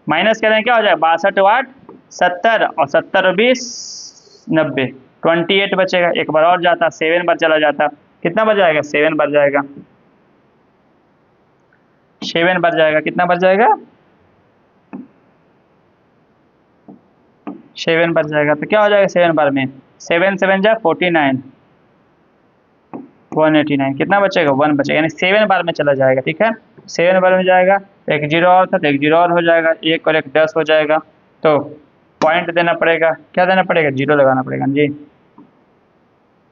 माइनस करेंगे क्या हो जाएगा 62 8 70, और 70 और 20 90, 28 बचेगा, एक बार और जाता 7 बार चला जाता, कितना बच जाएगा 7 बार जाएगा, 7 बार जाएगा, कितना बच जाएगा 7 बार जाएगा, तो क्या हो जाएगा 7 बार में 7 7 जा 49 189, कितना बचेगा 1 बचेगा, यानी 7 बार में चला जाएगा, ठीक है। 7 बार में जाएगा, एक जीरो और था तो एक जीरो और हो जाएगा, एक और एक 10 हो जाएगा, तो पॉइंट देना पड़ेगा, क्या देना पड़ेगा जीरो लगाना पड़ेगा जी,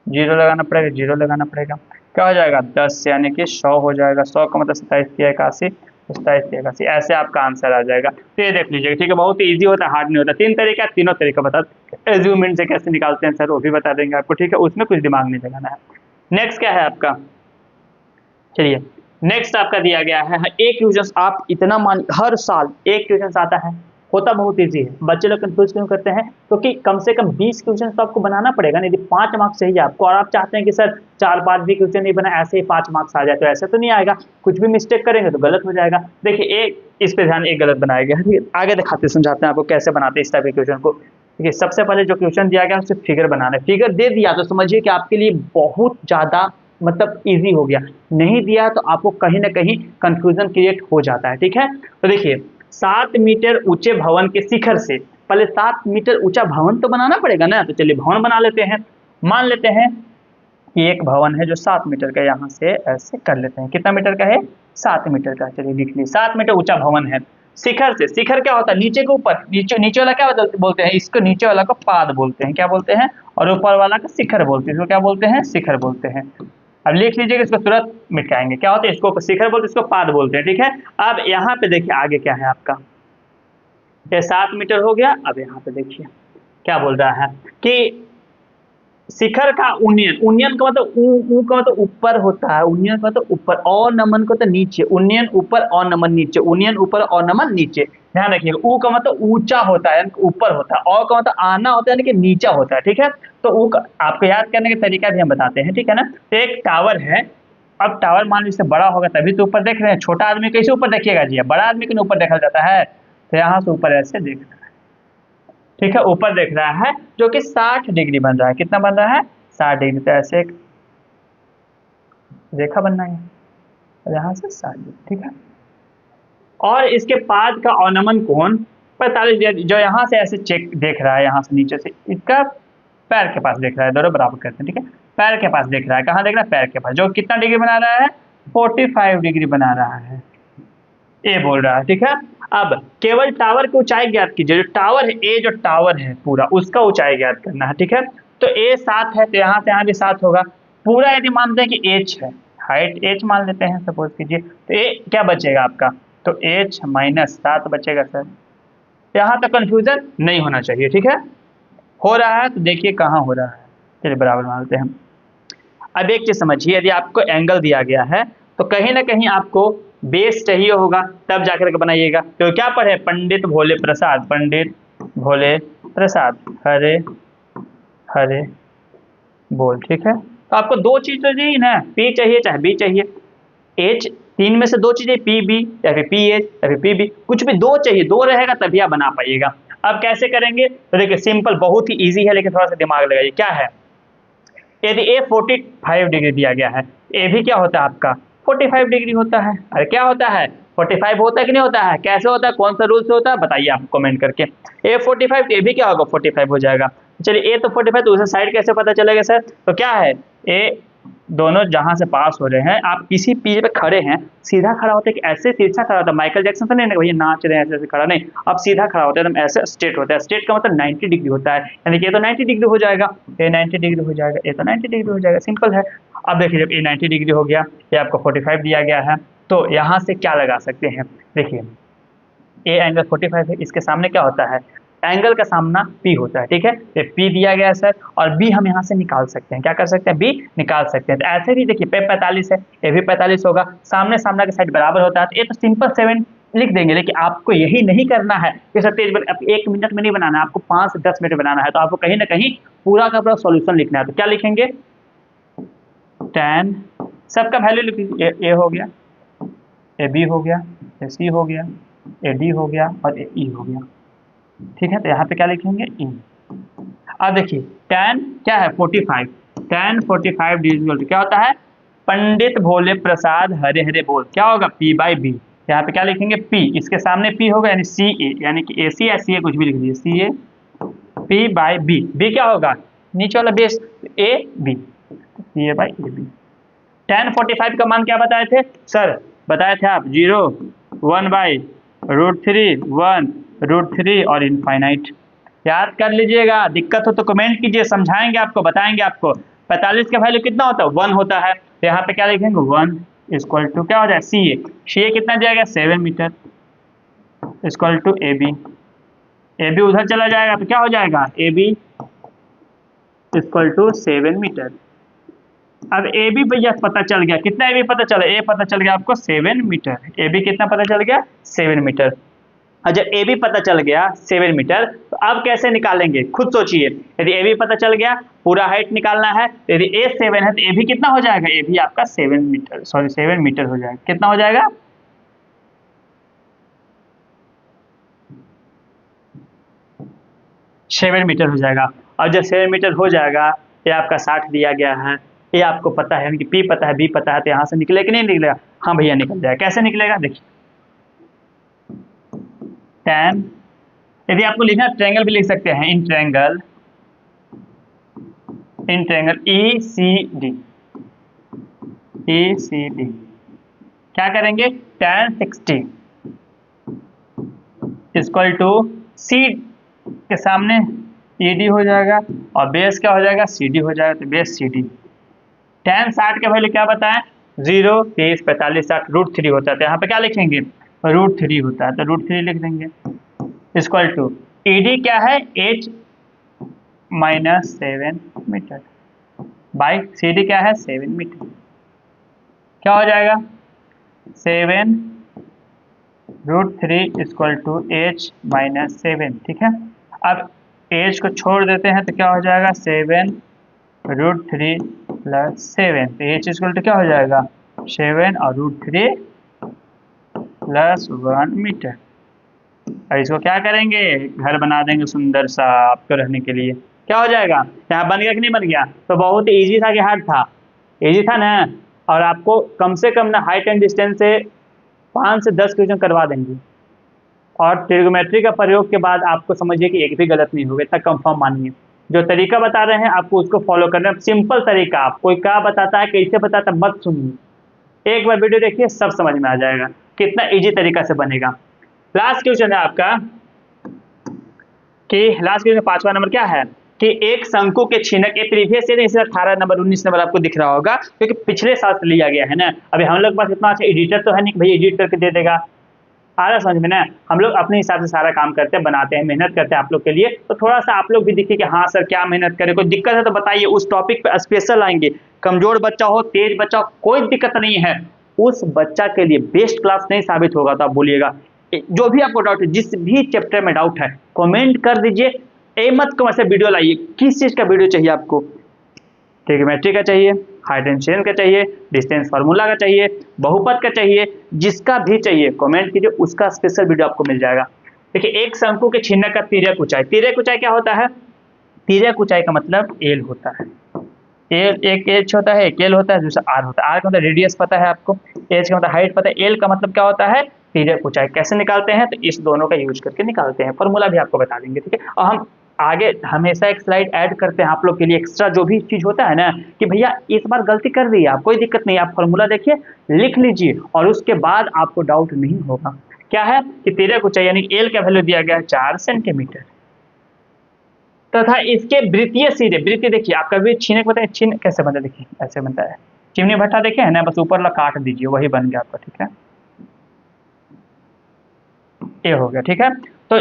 जीरो लगाना पड़ेगा, जीरो लगाना पड़ेगा, क्या हो जाएगा 10 यानी कि 100 हो जाएगा, 100 का मतलब 27 की 81, 27 की 81, ऐसे आपका आंसर आ जाएगा। तो ये देख लीजिएगा, ठीक है, बहुत ही ईजी होता है, हार्ड नहीं होता। 3 तरीका, तीनों तरीका बता, एज्यूमेंट से कैसे निकालते हैं सर वो भी बता देंगे आपको, ठीक है, उसमें कुछ दिमाग नहीं लगाना है। नेक्स्ट क्या है आपका, चलिए नेक्स्ट आपका दिया गया है एक क्वेश्चन, आप इतना मान हर साल एक क्वेश्चन आता है, होता बहुत इजी है, बच्चे लोग कंफ्यूज क्यों करते हैं, क्योंकि कम से कम 20 क्वेश्चन तो आपको बनाना पड़ेगा ना, यदि 5 मार्क्स चाहिए आपको, और आप चाहते हैं कि सर 4-5 भी क्वेश्चन नहीं बना ऐसे ही 5 मार्क्स आ जाए, तो ऐसे तो नहीं आएगा, कुछ भी मिस्टेक करेंगे तो गलत हो जाएगा। देखिए एक इस पे ध्यान, एक गलत बनाया गया है, आगे दिखाते समझाते हैं आपको कैसे बनाते हैं इस टाइप के क्वेश्चन को। देखिए सबसे पहले जो क्वेश्चन दिया गया उससे फिगर बनाना है, फिगर दे दिया तो समझिए कि आपके लिए बहुत ज़्यादा मतलब इजी हो गया, नहीं दिया तो आपको कहीं ना कहीं कंफ्यूजन क्रिएट हो जाता है, ठीक है। तो देखिए 7 मीटर ऊंचे भवन के शिखर से, पहले 7 मीटर ऊंचा भवन तो बनाना पड़ेगा ना, तो चलिए भवन बना लेते हैं। मान लेते हैं कि एक भवन है जो 7 मीटर का, यहाँ से ऐसे कर लेते हैं, कितना मीटर का है 7 मीटर का, चलिए लिख लीजिए 7 मीटर ऊंचा भवन है। शिखर से, शिखर क्या होता है नीचे के ऊपर, नीचे वाला क्या बोलते हैं, इसको नीचे वाला को पाद बोलते हैं, क्या बोलते हैं, और ऊपर वाला को शिखर बोलते हैं, इसको क्या बोलते हैं शिखर बोलते हैं। अब लिख लीजिएगा, इसको तुरंत मिटाएंगे, क्या होता है इसको शिखर बोलते हैं, इसको पाद बोलते हैं, ठीक है। अब यहाँ पे देखिए आगे क्या है आपका, ये 7 मीटर हो गया। अब यहाँ पे देखिए क्या बोल रहा है कि शिखर का उन्नयन, उन्नयन का मतलब ऊ का मतलब ऊपर होता है, उन्नयन का मतलब ऊपर, और नमन का तो नीचे, उन्नयन ऊपर और नमन नीचे, उन्नयन ऊपर और नमन नीचे, ध्यान रखिएगा। ऊ का मतलब ऊंचा होता है यानी ऊपर होता है, और का मतलब आना होता है यानी कि नीचा होता है, ठीक है। तो ऊ आपको याद करने का तरीका भी हम बताते हैं, ठीक है ना। तो एक टावर है, अब टावर मान लीजिए बड़ा होगा तभी तो ऊपर देख रहे हैं, छोटा आदमी कैसे ऊपर देखिएगा जी, बड़ा आदमी के ऊपर देखा जाता है, तो यहाँ से ऊपर ऐसे देख रहा है, ठीक है, ऊपर देख रहा है जो कि 60 डिग्री बन रहा है, कितना बन रहा है 60 डिग्री, तो ऐसे एक रेखा बनना है यहाँ से 60 डिग्री, ठीक है। और इसके पाद का अवनमन कोण 45 डिग्री, जो यहाँ से ऐसे चेक देख रहा है, यहाँ से नीचे से इसका पैर के पास देख रहा है, दोनों बराबर करते हैं, ठीक है, पैर के पास देख रहा है, कहाँ देख रहा है पैर के पास, जो कितना डिग्री बना रहा है 45 डिग्री बना रहा है, ए बोल रहा है, ठीक है। अब केवल टावर की ऊंचाई ज्ञात कीजिए, जो टावर है ए, जो टावर है पूरा उसका ऊंचाई ज्ञात करना है, ठीक है। तो ए 7 है तो यहाँ से यहाँ भी 7 होगा, पूरा यदि मानते हैं कि एच है, हाइट h मान लेते हैं सपोज कीजिए, तो ए क्या बचेगा आपका, तो h माइनस 7 बचेगा सर। यहाँ तक कंफ्यूजन नहीं होना चाहिए, ठीक है। हो रहा है तो देखिए कहाँ हो रहा है, चलिए बराबर मानते हैं हम। अब एक चीज समझिए, यदि आपको एंगल दिया गया है तो कहीं ना कहीं आपको बेस चाहिए होगा, तब जाकर के बनाइएगा। तो क्या पढ़े, पंडित भोले प्रसाद, पंडित भोले प्रसाद हरे हरे बोल, ठीक है। तो आपको दो चीज तो चाहिए ना, पी चाहिए चाहे बी चाहिए, एच तीन में से दो चीजें, पी बी या फिर पी एच या फिर पी बी, कुछ भी दो चाहिए, दो रहेगा तभी आप बना पाइएगा। अब कैसे करेंगे, तो देखिए सिंपल, बहुत ही इजी है, लेकिन थोड़ा सा दिमाग लगाइए। क्या है, यदि ए 45 डिग्री दिया गया है, ए भी क्या होता है आपका 45 डिग्री होता है। अरे क्या होता है, 45 होता है कि नहीं होता है, कैसे होता है, कौन सा रूल से होता है, बताइए आप कमेंट करके। ए 45, ए भी क्या होगा 45 हो जाएगा। चलिए ए तो 45, तो उसे साइड कैसे पता चलेगा सर, तो क्या है, ए दोनों जहां से पास हो रहे हैं, आप किसी पी पे खड़े हैं, सीधा खड़ा होता है कि ऐसे तिरछा खड़ा होता है, माइकल जैक्सन तो नहीं ना भैया नाच रहे हैं ऐसे ऐसे खड़ा नहीं, आप सीधा खड़ा होता है एकदम ऐसे स्ट्रेट होता है। स्ट्रेट का मतलब 90 डिग्री होता है, यानी कि ये तो 90 डिग्री हो जाएगा, ये 90 डिग्री हो जाएगा, ये तो 90 डिग्री हो जाएगा, सिंपल है। अब देखिए जब ये 90 डिग्री हो गया, ये आपको 45 दिया गया है, तो यहाँ से क्या लगा सकते हैं, देखिए ए एंगल 45 है, इसके सामने क्या होता है, एंगल का सामना P होता है, ठीक है। ये P दिया गया है सर, और B हम यहाँ से निकाल सकते हैं, क्या कर सकते हैं, B निकाल सकते हैं। तो ऐसे भी देखिए पे 45 है, ये भी 45 होगा, सामने सामने के साइड बराबर होता है, तो ये तो सिंपल 7 लिख देंगे। लेकिन आपको यही नहीं करना है कि सर तेज 1 मिनट में नहीं बनाना है, आपको 5 से 10 मिनट बनाना है, तो आपको कहीं ना कहीं पूरा का पूरा सॉल्यूशन लिखना है। तो क्या लिखेंगे, tan सबका वैल्यू लिखिए, ए हो गया, ए बी हो गया, ए सी हो गया, ए डी हो गया और ए ई हो गया, ठीक है। तो यहाँ पे क्या लिखेंगे, ई। अब देखिए tan क्या है 45, tan 45 डिजिटल क्या होता है, पंडित भोले प्रसाद हरे हरे बोल, क्या होगा P बाई बी। यहाँ पे क्या लिखेंगे, P, इसके सामने P होगा यानी सी ए, यानी कि ए सी या सी ए कुछ भी लिख दीजिए, C A P by B, B क्या होगा नीचे वाला base A B, C A by A B. tan 45 का मान क्या बताए थे सर, बताए थे आप 0, 1 बाई √3, 1 √3 और इनफाइनाइट। याद कर लीजिएगा, दिक्कत हो तो कमेंट कीजिए, समझाएंगे आपको, बताएंगे आपको। 45 का वैल्यू कितना होता है, 1 होता है, तो यहाँ पे क्या लिखेंगे 1 इक्वल टू क्या हो जाए, सी ए, सी ए कितना दिया गया 7 metre equal to A B, A B उधर चला जाएगा तो क्या हो जाएगा, A B equal to 7 metre. अब ए बी भैया पता चल गया, कितना ए बी पता चला, ए पता चल गया आपको 7 मीटर, ए बी कितना पता चल गया 7 मीटर। और जब ए बी पता चल गया 7 मीटर, तो अब कैसे निकालेंगे खुद सोचिए। यदि ए बी पता चल गया, पूरा हाइट निकालना है, तो यदि ए 7 है तो ए बी कितना हो जाएगा, ए बी आपका 7 मीटर, सॉरी 7 मीटर हो जाएगा, कितना हो जाएगा 7 मीटर हो जाएगा। और जब 7 मीटर हो जाएगा, ये आपका 60 दिया गया है, ये आपको पता है कि पी पता है बी पता है, तो यहाँ से निकले कि नहीं निकलेगा, हाँ भैया निकल जाएगा। कैसे निकलेगा देखिए, tan, यदि आपको लिखना ट्रायंगल भी लिख सकते हैं, in triangle E C D, क्या करेंगे tan 60 इक्वल टू सी के सामने ई डी हो जाएगा, और बेस क्या हो जाएगा सी डी हो जाएगा, तो बेस सी डी। tan 60 का वैल्यू क्या बताएं, 0, 30, 45, 60 √3 होता है, तो यहाँ पे क्या लिखेंगे √3 होता है, तो √3 लिख देंगे इक्वल टू ई डी क्या है h minus 7 metre by C D क्या है 7 मीटर, क्या हो जाएगा 7 √3 इक्वल टू h माइनस 7, ठीक है। अब h को छोड़ देते हैं तो क्या हो जाएगा 7 √3 प्लस 7, तो h इक्वल टू क्या हो जाएगा 7 और √3 प्लस 1 मीटर। और इसको क्या करेंगे, घर बना देंगे सुंदर सा आपको रहने के लिए, क्या हो जाएगा, यहाँ बन गया कि नहीं बन गया। तो बहुत इजी था कि हार्ड था, इजी था ना। और आपको कम से कम ना हाइट एंड डिस्टेंस से 5 से 10 क्वेश्चन करवा देंगे, और ट्रिग्नोमेट्री का प्रयोग के बाद आपको समझिए कि एक भी गलत नहीं होगा, इतना कंफर्म मानिए। जो तरीका बता रहे हैं आपको उसको फॉलो करना है, सिंपल तरीका। आप कोई क्या बताता है कैसे बताता है मत सुनिए, एक बार वीडियो देखिए सब समझ में आ जाएगा कितना इजी तरीका से बनेगा। लास्ट क्वेश्चन है आपका कि लास्ट क्वेश्चन 5वां नंबर क्या है, कि एक शंकु के छीनक, ये प्रीवियस ईयर इसलिए 18 नंबर 19 नंबर आपको दिख रहा होगा क्योंकि पिछले साल से लिया गया है ना। अभी हम लोग के पास इतना अच्छा एडिटर तो है नहीं भाई एडिट करके दे देगा, आ रहा समझ में ना। हम लोग अपने हिसाब से सारा काम करते हैं, बनाते हैं, मेहनत करते हैं आप लोग के लिए। तो थोड़ा सा आप लोग भी देखिए कि हाँ सर क्या मेहनत करें, कोई दिक्कत है तो बताइए, उस टॉपिक पे स्पेशल आएंगे। कमजोर बच्चा हो, तेज बच्चा हो, कोई दिक्कत नहीं है, उस बच्चा के लिए बेस्ट क्लास नहीं साबित होगा तो आप बोलिएगा। जो भी आपको डाउट है, जिस भी चैप्टर में डाउट है कमेंट कर दीजिए। ए मत को ऐसे वीडियो लाइए, किस चीज का वीडियो चाहिए आपको, ट्रिग्नोमेट्री का चाहिए, हाइड्रोजन का चाहिए, डिस्टेंस फार्मूला का चाहिए, बहुपद का चाहिए, जिसका भी चाहिए कमेंट कीजिए, उसका स्पेशल वीडियो आपको मिल जाएगा। देखिए एक शंकु के छीनक का तिर्यक ऊंचाई, तिर्यक ऊंचाई क्या होता है, तिर्यक ऊंचाई का मतलब एल होता है। एल एक एच होता है, एक एल होता है, दूसरा आर होता है। आर का मतलब रेडियस पता है आपको, एच का मतलब हाइट पता है, एल का मतलब क्या होता है तिर्यक ऊंचाई। कैसे निकालते हैं, तो इस दोनों का यूज करके निकालते हैं, फॉर्मूला भी आपको बता देंगे, ठीक है। और हम आगे हमेशा एक स्लाइड ऐड करते हैं आप लोग के लिए एक्स्ट्रा, जो भी चीज होता है ना कि भैया इस बार गलती कर दी है आप, कोई दिक्कत नहीं, आप फॉर्मूला देखिए लिख लीजिए और उसके बाद आपको डाउट नहीं होगा। क्या है कि तिर्यक ऊंचाई यानी एल का वैल्यू दिया गया है 4 सेंटीमीटर तथा इसके वृत्तीय सिरे, वृत्तीय देखिए आप कभी छीनक बताए, छीन कैसे बनता है, देखिए ऐसे बनता है, चिमनी भट्टा देखे है ना, बस ऊपर ला काट दीजिए वही बन गया आपका, ठीक है। ए हो गया, ठीक है, तो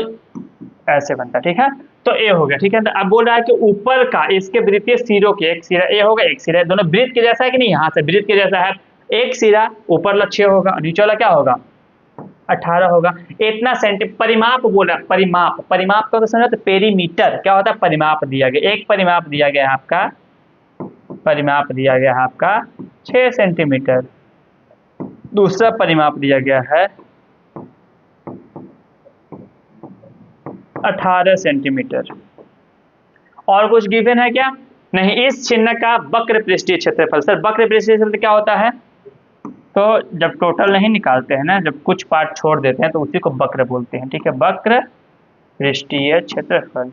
ऐसे बनता है, ठीक है, तो ए हो गया, ठीक है। तो अब बोल रहा है कि ऊपर का इसके वृत्तीय सिरों के, एक सिरा ए होगा एक सिरा, दोनों वृत्त के जैसा है कि नहीं, यहाँ से वृत्त के जैसा है, एक सिरा ऊपर ला 6 होगा, नीचे वाला क्या होगा 18 होगा। इतना सेंटी परिमाप बोला, परिमाप, परिमाप का तो समझो तो पेरीमीटर क्या होता है, परिमाप दिया गया, एक परिमाप दिया गया है आपका, परिमाप दिया गया है आपका 6 सेंटीमीटर, दूसरा परिमाप दिया गया है 18 सेंटीमीटर। और कुछ गिवन है क्या, नहीं। इस चिन्ह का वक्र पृष्ठीय क्षेत्रफल, सर वक्र पृष्ठीय क्षेत्रफल क्या होता है, तो जब टोटल नहीं निकालते हैं ना, जब कुछ पार्ट छोड़ देते हैं तो उसी को वक्र बोलते हैं, ठीक है। वक्र पृष्ठीय क्षेत्रफल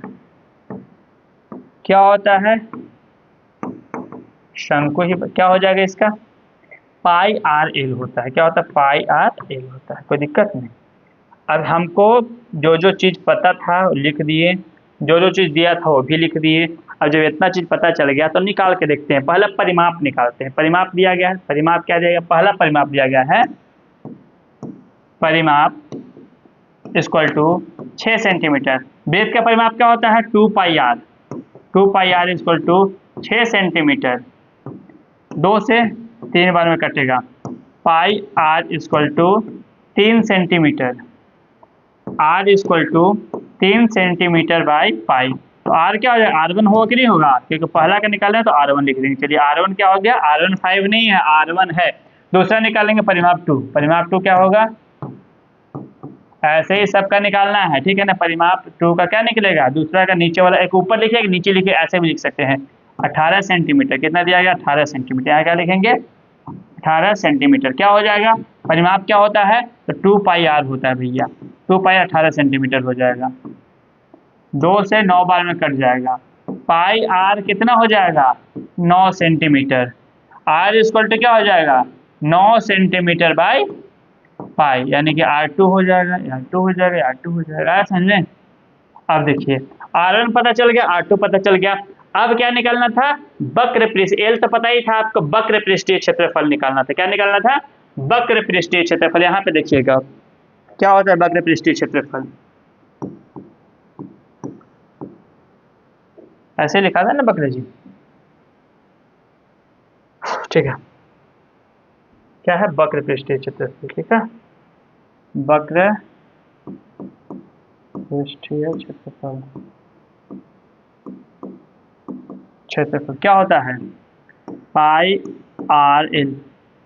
क्या होता है, शंकु ही क्या हो जाएगा इसका, पाई आर एल होता है, क्या होता है पाई आर एल होता है, कोई दिक्कत नहीं। अब हमको जो जो चीज़ पता था लिख दिए, जो जो चीज़ दिया था वो भी लिख दिए। अब जब इतना चीज़ पता चल गया तो निकाल के देखते हैं, पहला परिमाप निकालते हैं। परिमाप दिया गया है, परिमाप क्या दिया गया, पहला परिमाप दिया गया है परिमाप इक्वल टू 6 सेंटीमीटर। वृत्त का परिमाप क्या होता है 2 pi r, 2 pi r equal to 6 centimetre, 2 से 3 बार में कटेगा, pi r equal to 3 centimetre, r equal to 3 centimetre by pi. तो आर क्या हो जाएगा, R1 होगा कि नहीं होगा, क्योंकि पहला का निकालना है तो R1 लिख देंगे। चलिए R1 क्या हो गया, R1 5 नहीं है, R1 है। दूसरा निकालेंगे परिमाप 2, परिमाप 2 क्या होगा, ऐसे ही सबका निकालना है, ठीक है ना। परिमाप 2 का क्या निकलेगा, दूसरा का नीचे वाला, एक ऊपर लिखिए एक नीचे लिखिए, ऐसे भी लिख सकते हैं। 18 सेंटीमीटर कितना दिया गया, 18 सेंटीमीटर, यहाँ क्या लिखेंगे 18 सेंटीमीटर। क्या हो जाएगा, परिमाप क्या होता है तो 2 पाई आर होता है भैया, 2 पाई 18 सेंटीमीटर हो जाएगा, 2 से 9 बार में कट जाएगा, पाई आर कितना हो जाएगा 9 सेंटीमीटर, आर इक्वल टू क्या हो जाएगा 9 सेंटीमीटर बाई पाई, यानी कि R2 हो जाएगा, R2 हो जाएगा, R2 हो जाएगा, समझ में। अब देखिए R1 पता चल गया, R2 पता चल गया, अब क्या निकालना था, वक्र पृष्ठ, एल तो पता ही था आपको, वक्र पृष्ठीय क्षेत्रफल निकालना था। क्या निकालना था, वक्र पृष्ठीय क्षेत्रफल। यहाँ पे देखिएगा क्या होता है वक्र पृष्ठीय क्षेत्रफल, ऐसे लिखा था ना वक्र जी, ठीक है। क्या है वक्र पृष्ठीय क्षेत्रफल, ठीक है, वक्र पृष्ठीय क्षेत्रफल, क्षेत्रफल क्या होता है पाई आर एल।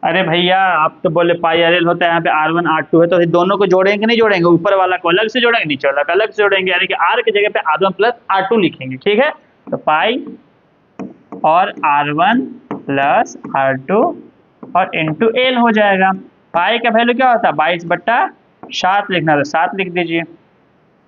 अरे भैया आप तो बोले पाई आर एल होता है, यहाँ पे R1 R2 है, तो दोनों को जोड़ेंगे कि नहीं जोड़ेंगे, ऊपर वाला को अलग से जोड़ेंगे, नीचे वाला को अलग से जोड़ेंगे, यानी कि R की जगह पे R1 प्लस R2 लिखेंगे, ठीक है। तो पाई और R1 प्लस R2 और इंटू एल हो जाएगा। पाई का वैल्यू क्या होता है 22/7 लिखना, तो 7 लिख दीजिए,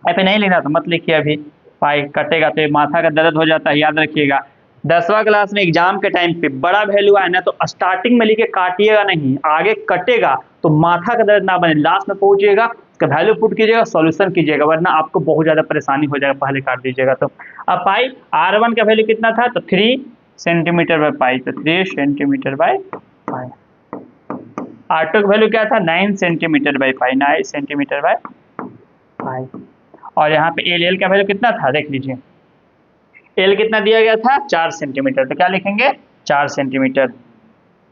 ऐसे नहीं लिखना तो मत लिखिए, अभी पाई कटेगा तो माथा का दर्द हो जाता है, याद रखिएगा। 10वां क्लास में एग्जाम के टाइम पे बड़ा वैल्यू आए ना तो स्टार्टिंग में लिखे काटिएगा नहीं, आगे कटेगा तो माथा का दर्द ना बने, लास्ट में पहुंचिएगा उसका वैल्यू पुट कीजिएगा, सॉल्यूशन कीजिएगा, वरना आपको बहुत ज़्यादा परेशानी हो जाएगा, पहले काट दीजिएगा। तो अब पाई R1 का वैल्यू कितना था, तो 3 सेंटीमीटर बाई पाई, तो 3 सेंटीमीटर बाई पाई। R2 का वैल्यू क्या था, 9 centimetre by pi, 9 centimetre by पाई। और यहाँ पे एल का वैल्यू कितना था, देख लीजिए, एल कितना दिया गया था, 4 सेंटीमीटर, तो क्या लिखेंगे 4 सेंटीमीटर,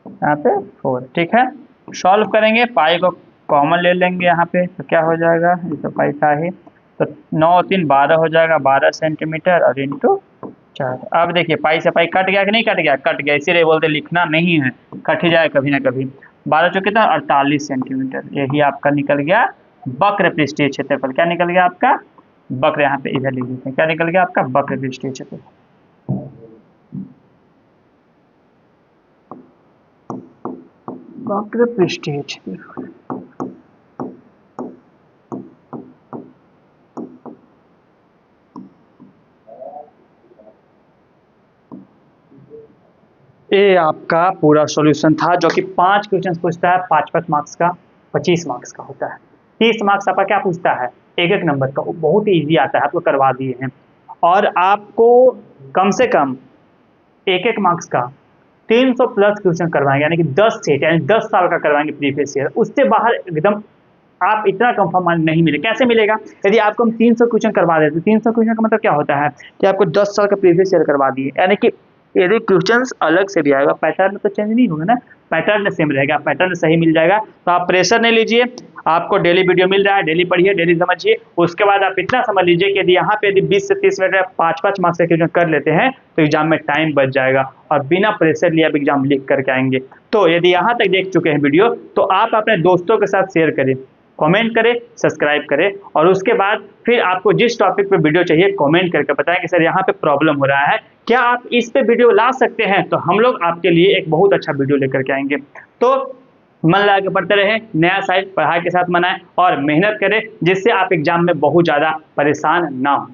यहाँ पे 4, ठीक है। सॉल्व करेंगे, पाई को कॉमन ले लेंगे यहाँ पे, तो क्या हो जाएगा, ये तो पाई था ही, तो 9 3 12 हो जाएगा, 12 सेंटीमीटर और इंटू 4। अब देखिए पाई से पाई कट गया कि नहीं कट गया, कट गया, इसीलिए बोलते लिखना नहीं है, कट ही जाए कभी ना कभी। 12 चौके कितना, 48 सेंटीमीटर, यही आपका निकल गया वक्र पृष्ठीय क्षेत्रफल। क्या निकल गया आपका, वक्र, यहाँ पे इधर लिख देते हैं, क्या निकल गया आपका, वक्र पृष्ठीय क्षेत्रफल। वक्र पृष्ठीय क्षेत्रफल। ये आपका पूरा सॉल्यूशन था, जो कि 5 क्वेश्चन पूछता है, 5 मार्क्स का, 25 मार्क्स का होता है। 30 मार्क्स आपका क्या पूछता है, एक नंबर का, बहुत ही ईजी आता है, आपको करवा दिए हैं। और आपको कम से कम एक मार्क्स का 300 प्लस क्वेश्चन करवाएंगे, यानी कि 10 सेट, यानी 10 साल का करवाएंगे प्रीवियस ईयर। उससे बाहर एकदम आप इतना कंफर्म मान नहीं मिले। कैसे मिलेगा, यदि आपको हम 300 क्वेश्चन करवा देते, 300 क्वेश्चन का मतलब क्या होता है कि आपको 10 साल का प्रीवियस ईयर करवा दिए, यानी कि यदि क्वेश्चंस अलग से भी आएगा, पैटर्न तो चेंज नहीं होगा ना, पैटर्न सेम रहेगा, पैटर्न सही मिल जाएगा। तो आप प्रेशर नहीं लीजिए, आपको डेली वीडियो मिल रहा है, डेली पढ़िए, डेली समझिए। उसके बाद आप इतना समझ लीजिए कि यदि यहाँ पे यदि 20 से 30 मिनट 5 मार्क्स का क्वेश्चन कर लेते हैं तो एग्जाम में टाइम बच जाएगा, और बिना प्रेशर लिए आप एग्जाम लिख करके आएंगे। तो यदि यहाँ तक देख चुके हैं वीडियो, तो आप अपने दोस्तों के साथ शेयर करें, कमेंट करें, सब्सक्राइब करें, और उसके बाद फिर आपको जिस टॉपिक पे वीडियो चाहिए कमेंट करके बताएं कि सर यहाँ पे प्रॉब्लम हो रहा है, क्या आप इस पे वीडियो ला सकते हैं, तो हम लोग आपके लिए एक बहुत अच्छा वीडियो लेकर के आएंगे। तो मन लगा के पढ़ते रहें, नया साल पढ़ाई के साथ मनाएं और मेहनत करें, जिससे आप एग्जाम में बहुत ज़्यादा परेशान ना हो।